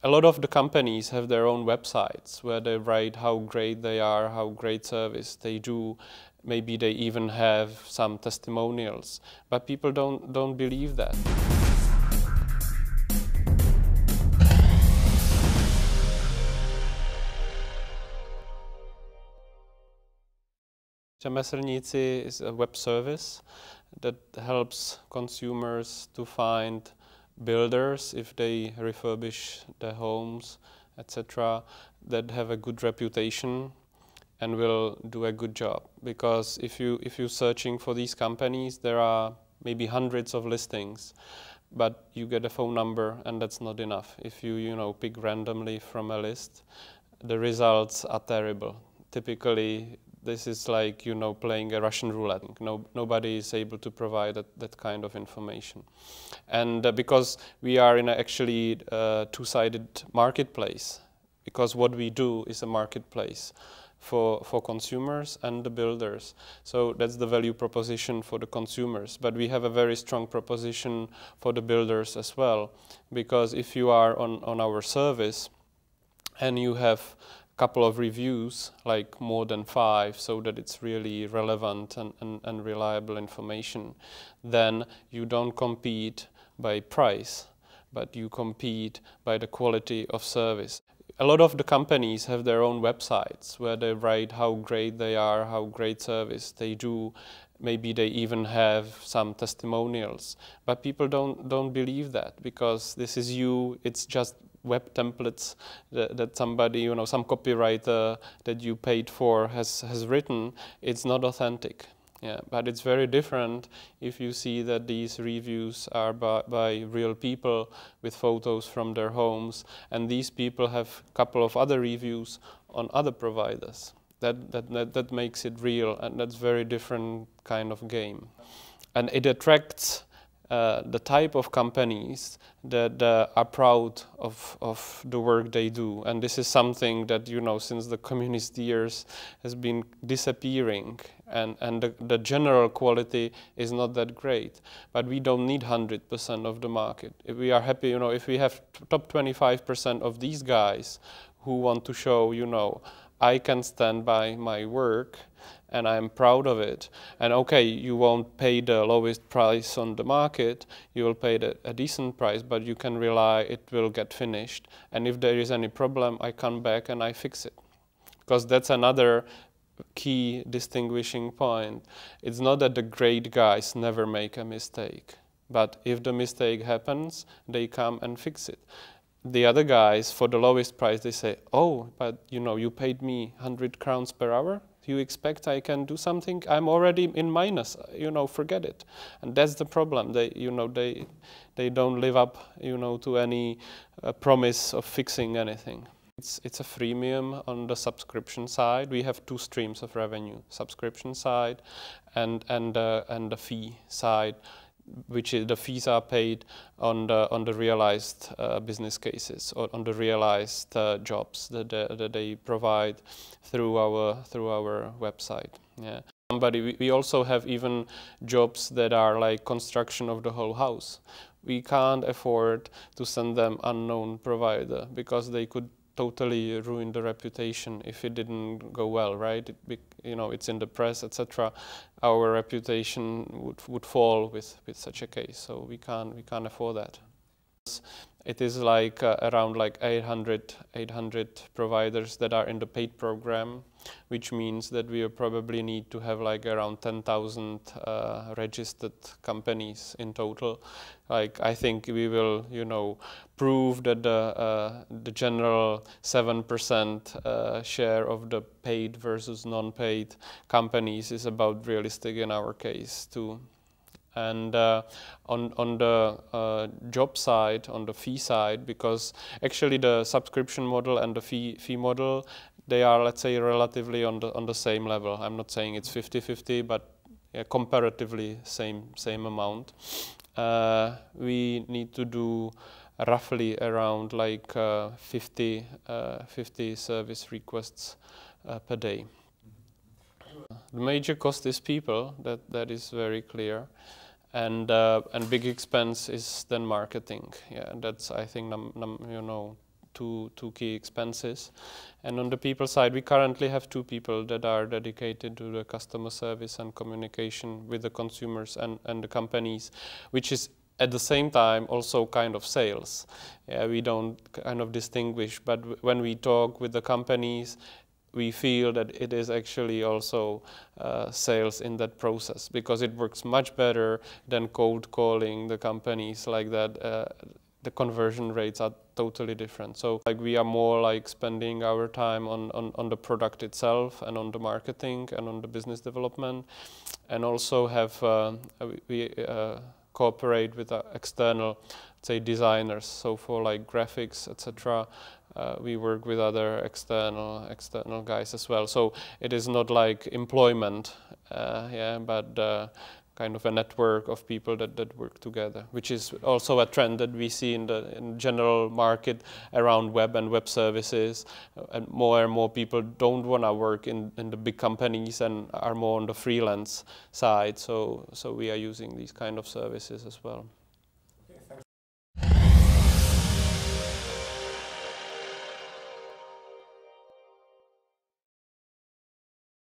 A lot of the companies have their own websites where they write how great they are, how great service they do. Maybe they even have some testimonials, but people don't believe that. Řemeslníci is a web service that helps consumers to find builders if they refurbish their homes, etc., that have a good reputation and will do a good job. Because if you're searching for these companies, there are maybe hundreds of listings, but you get a phone number and that's not enough. If you pick randomly from a list, the results are terrible. Typically, this is like playing a Russian roulette. Nobody is able to provide that kind of information, and because we are in actually two-sided marketplace, because what we do is a marketplace for consumers and the builders. So that's the value proposition for the consumers. But we have a very strong proposition for the builders as well, because if you are on our service and you have couple of reviews, like more than 5, so that it's really relevant and reliable information, then you don't compete by price, but you compete by the quality of service. A lot of the companies have their own websites where they write how great they are, how great service they do. Maybe they even have some testimonials, but people don't believe that, because this is it's just web templates that somebody, some copywriter that you paid for has written. It's not authentic. Yeah, but it's very different if you see that these reviews are by real people with photos from their homes, and these people have a couple of other reviews on other providers. That makes it real, and that's very different kind of game. And it attracts the type of companies that are proud of the work they do. And this is something that, since the communist years has been disappearing, and the general quality is not that great. But we don't need 100% of the market. If we are happy, if we have top 25% of these guys who want to show, I can stand by my work and I'm proud of it. And okay, you won't pay the lowest price on the market, you will pay a decent price, but you can rely it will get finished. And if there is any problem, I come back and I fix it. Because that's another key distinguishing point. It's not that the great guys never make a mistake, but if the mistake happens, they come and fix it. The other guys, for the lowest price, they say, oh, but you paid me 100 crowns per hour? You expect I can do something? I'm already in minus, forget it. And that's the problem. They don't live up, to any promise of fixing anything. It's a freemium on the subscription side. We have 2 streams of revenue: subscription side and the fee side, which is the fees are paid on the realized business cases, or on the realized jobs that they provide through our website. Yeah. We also have even jobs that are like construction of the whole house. We can't afford to send them unknown provider, because they could totally ruin the reputation if it didn't go well, right? It's in the press, etc. Our reputation would fall with such a case, so we can't afford that. It is like around like 800 providers that are in the paid program, which means that we probably need to have like around 10,000 registered companies in total. Like, I think we will, prove that the general 7% share of the paid versus non-paid companies is about realistic in our case too. And on the job side, on the fee side, because actually the subscription model and the fee model, they are, let's say, relatively on the same level. I'm not saying it's 50-50, but comparatively same amount. We need to do roughly around like 50 service requests per day. The major cost is people. That is very clear. And big expense is then marketing. Yeah, that's, I think, two key expenses. And on the people side, we currently have 2 people that are dedicated to the customer service and communication with the consumers and the companies, which is at the same time also kind of sales. We don't kind of distinguish, but when we talk with the companies, we feel that it is actually also sales in that process, because it works much better than cold calling the companies like that. The conversion rates are totally different. So like we are more like spending our time on the product itself and on the marketing and on the business development, and also have we cooperate with external, say, designers. So for like graphics, etc., we work with other external guys as well. So it is not like employment, but kind of a network of people that work together, which is also a trend that we see in the general market around web and web services. And more people don't want to work in the big companies and are more on the freelance side. So we are using these kind of services as well.